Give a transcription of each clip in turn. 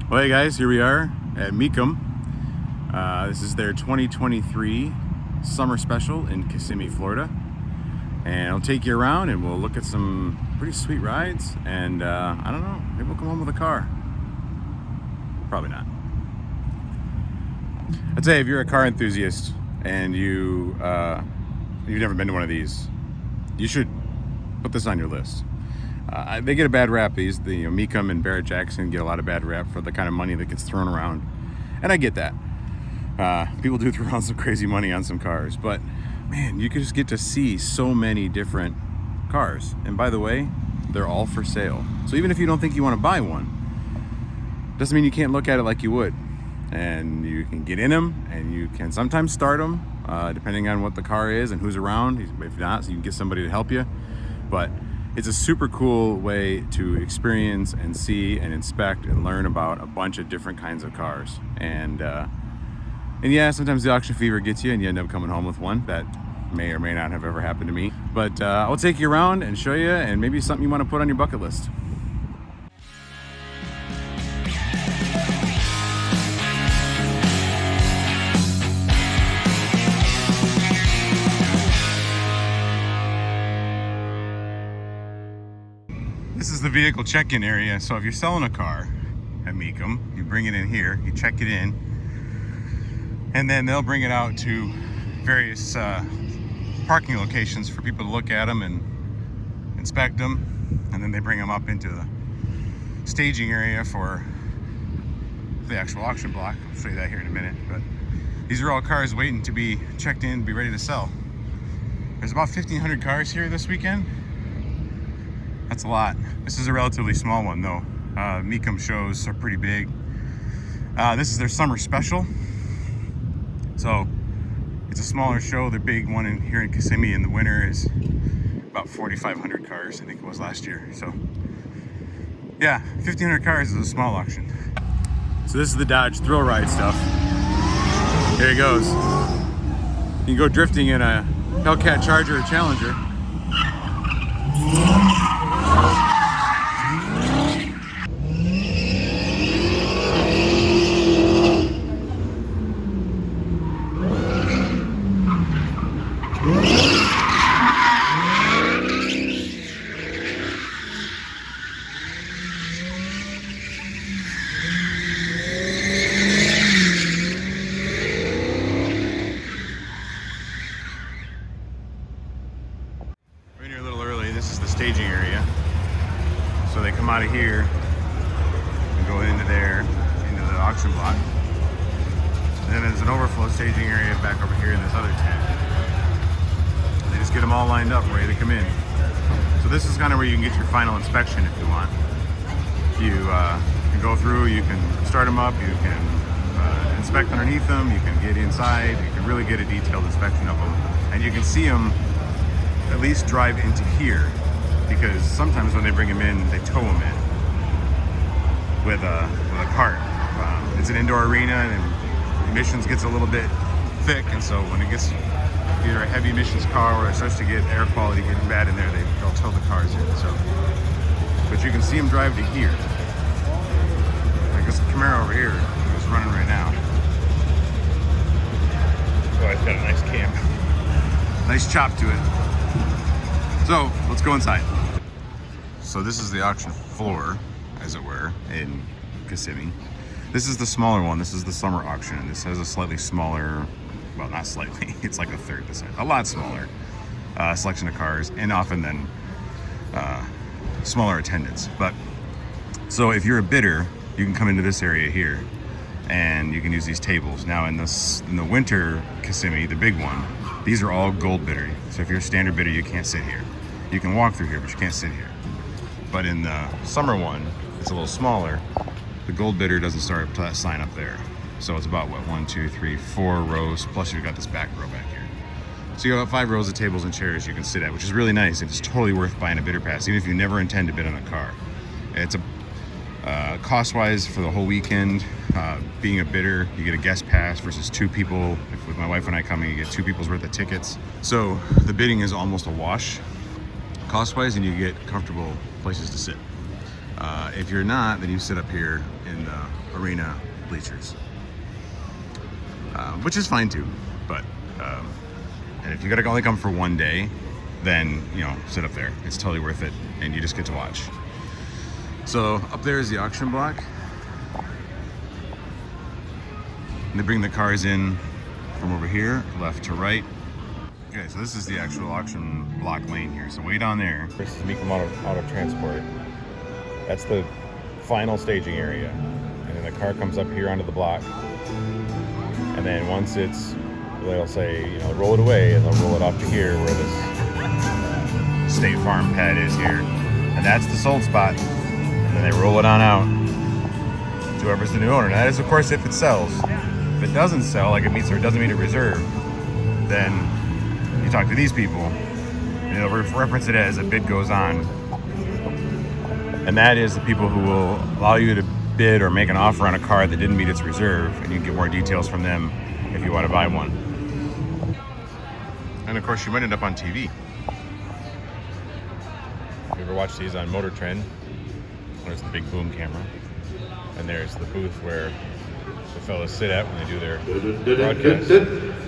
Well, hey guys, here we are at Mecum. This is their 2023 Summer Special in Kissimmee, Florida. And I'll take you around and we'll look at some pretty sweet rides. And I don't know, maybe we'll come home with a car. Probably not. I'd say if you're a car enthusiast and you've never been to one of these, you should put this on your list. They get a bad rap. Mecum and Barrett-Jackson get a lot of bad rap for the kind of money that gets thrown around, and I get that. People do throw around some crazy money on some cars, but man, you could just get to see so many different cars. And by the way, they're all for sale. So even if you don't think you want to buy one, doesn't mean you can't look at it like you would. And you can get in them, and you can sometimes start them, depending on what the car is and who's around. If not, so you can get somebody to help you. But it's a super cool way to experience and see and inspect and learn about a bunch of different kinds of cars. And yeah, sometimes the auction fever gets you and you end up coming home with one. That may or may not have ever happened to me. But I'll take you around and show you, and maybe something you want to put on your bucket list. This is the vehicle check-in area. So if you're selling a car at Mecum, you bring it in here, you check it in, and then they'll bring it out to various parking locations for people to look at them and inspect them, and then they bring them up into the staging area for the actual auction block. I'll show you that here in a minute. But these are all cars waiting to be checked in, to be ready to sell. There's about 1,500 cars here this weekend. That's a lot. This is a relatively small one though. Mecum shows are pretty big. This is their summer special. So it's a smaller show. The big one here in Kissimmee in the winter is about 4,500 cars, I think it was last year. So yeah, 1,500 cars is a small auction. So this is the Dodge Thrill Ride stuff. Here it goes. You can go drifting in a Hellcat Charger or Challenger. This is the staging area. So they come out of here and go into there, into the auction block. And then there's an overflow staging area back over here in this other tent. And they just get them all lined up, ready to come in. So this is kind of where you can get your final inspection if you want. You can go through, you can start them up, you can inspect underneath them, you can get inside, you can really get a detailed inspection of them. And you can see them at least drive into here, because sometimes when they bring them in, they tow them in with a cart. It's an indoor arena, and emissions gets a little bit thick, and so when it gets either a heavy emissions car or it starts to get air quality getting bad in there, they'll tow the cars in. So, but you can see them drive to here. Like this Camaro over here is running right now. Oh, it's got a nice cam, nice chop to it. So let's go inside. So this is the auction floor, as it were, in Kissimmee. This is the smaller one. This is the summer auction, and this has a slightly smaller, well, not slightly, it's like a third the size, a lot smaller selection of cars, and often then smaller attendance. But so if you're a bidder, you can come into this area here, and you can use these tables. Now in the winter Kissimmee, the big one, these are all gold bidder. So if you're a standard bidder, you can't sit here. You can walk through here, but you can't sit here. But in the summer one, it's a little smaller. The gold bidder doesn't start up to that sign up there. So it's about, what, 1, 2, 3, 4 rows, plus you've got this back row back here. So you have 5 rows of tables and chairs you can sit at, which is really nice. It's totally worth buying a bidder pass, even if you never intend to bid on a car. It's a cost-wise for the whole weekend. Being a bidder, you get a guest pass versus 2 people. If with my wife and I coming, you get 2 people's worth of tickets. So the bidding is almost a wash cost-wise, and you get comfortable places to sit. If you're not, then you sit up here in the arena bleachers, which is fine too. But and if you gotta only come for one day, then you know, sit up there. It's totally worth it, and you just get to watch. So up there is the auction block. And they bring the cars in from over here, left to right. Okay, so this is the actual auction block lane here. So way down there. This is Mecum Auto Transport. That's the final staging area. And then the car comes up here onto the block. And then once it's, they'll say, you know, roll it away, and they'll roll it off to here where this State Farm pad is here. And that's the sold spot. And then they roll it on out to whoever's the new owner. Now that is, of course, if it sells. If it doesn't sell, like it meets or doesn't meet a reserve, then you talk to these people, and they'll reference it as a bid goes on. And that is the people who will allow you to bid or make an offer on a car that didn't meet its reserve, and you can get more details from them if you want to buy one. And of course, you might end up on TV. If you ever watch these on Motor Trend, there's the big boom camera, and there's the booth where the fellas sit at when they do their broadcast.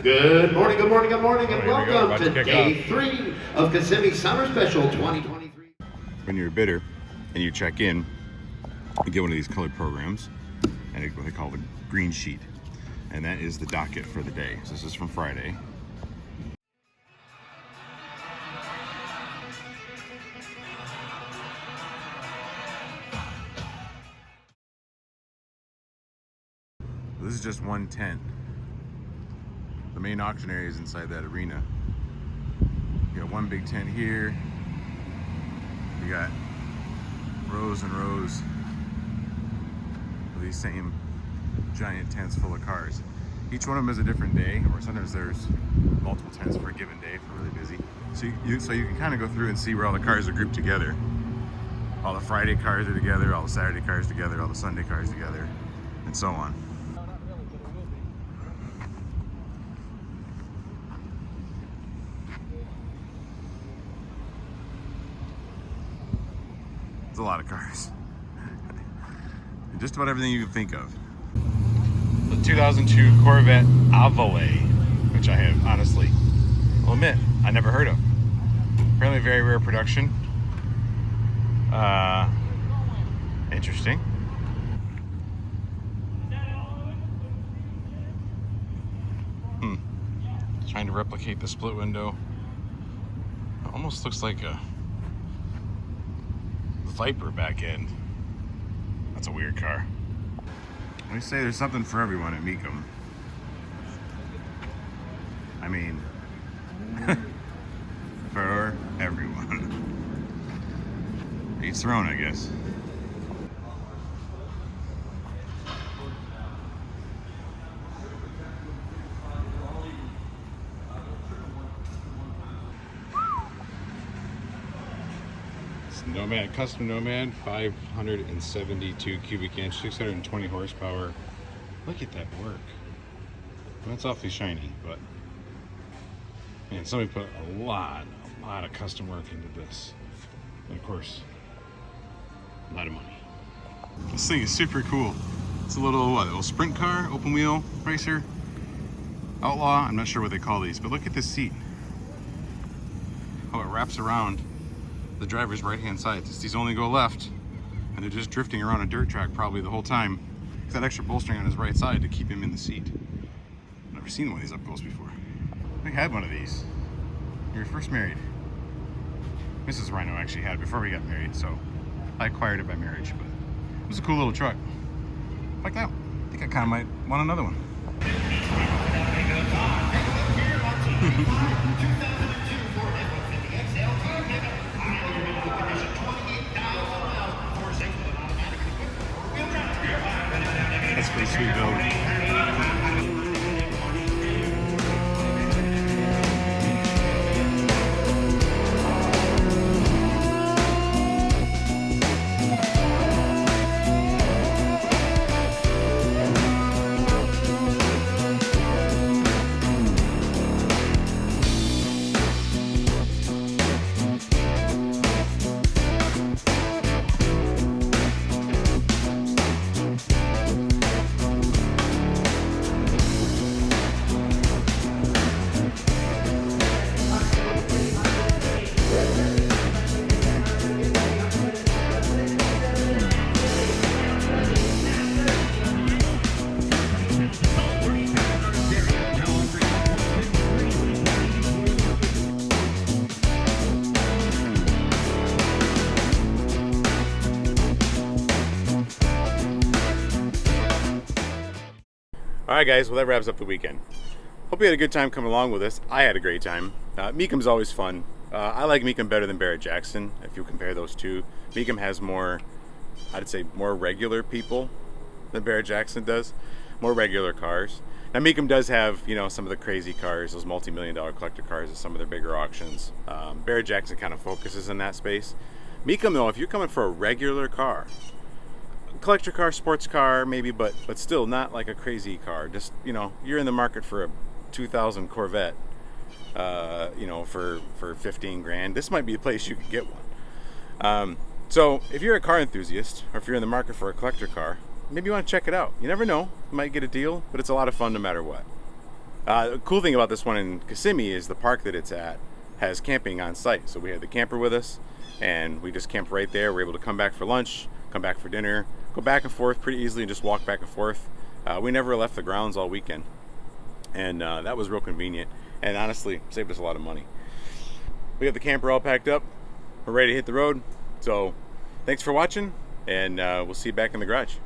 Good morning, and welcome to day 3 of Kissimmee Summer Special 2023. When you're a bidder and you check in, you get one of these colored programs, and what they call the green sheet, and that is the docket for the day. So this is from Friday. This is just one tent. The main auction area is inside that arena. You got one big tent here. You got rows and rows of these same giant tents full of cars. Each one of them is a different day, or sometimes there's multiple tents for a given day if we're really busy. So you can kind of go through and see where all the cars are grouped together. All the Friday cars are together, all the Saturday cars together, all the Sunday cars together, and so on. It's a lot of cars. Just about everything you can think of. The 2002 Corvette Avale, which I have honestly, I'll admit, I never heard of. Apparently very rare production. Interesting. Trying to replicate the split window. It almost looks like a Viper back end. That's a weird car. We say there's something for everyone at Mecum. I mean, for everyone. Each their own, I guess. Nomad, custom Nomad, 572 cubic inch, 620 horsepower. Look at that work. Well, that's awfully shiny, but man, somebody put a lot of custom work into this. And of course, a lot of money. This thing is super cool. It's a little, what, a little sprint car, open wheel racer, outlaw. I'm not sure what they call these, but look at this seat. How it wraps around the driver's right-hand side. These only go left, and they're just drifting around a dirt track probably the whole time. He's got extra bolstering on his right side to keep him in the seat. I've never seen one of these up close before. We had one of these. We were first married. Mrs. Rhyno actually had it before we got married, so I acquired it by marriage, but it was a cool little truck. Like that. I think I kind of might want another one. That's pretty sweet build. All right, guys. Well, that wraps up the weekend. Hope you had a good time coming along with us. I had a great time. Mecum's always fun. I like Mecum better than Barrett-Jackson. If you compare those two, Mecum has more, I'd say, more regular people than Barrett-Jackson does. More regular cars. Now, Mecum does have, you know, some of the crazy cars, those multi-million-dollar collector cars at some of their bigger auctions. Barrett-Jackson kind of focuses in that space. Mecum, though, if you're coming for a regular car, collector car, sports car, maybe, but still not like a crazy car. Just, you know, you're in the market for a 2000 Corvette, you know, for 15 grand. This might be a place you could get one. So if you're a car enthusiast, or if you're in the market for a collector car, maybe you want to check it out. You never know, you might get a deal, but it's a lot of fun no matter what. The cool thing about this one in Kissimmee is the park that it's at has camping on site. So we had the camper with us, and we just camped right there. We're able to come back for lunch, come back for dinner, go back and forth pretty easily, and just walk back and forth. We never left the grounds all weekend, and that was real convenient, and honestly saved us a lot of money. We got the camper all packed up. We're ready to hit the road. So thanks for watching, and we'll see you back in the garage.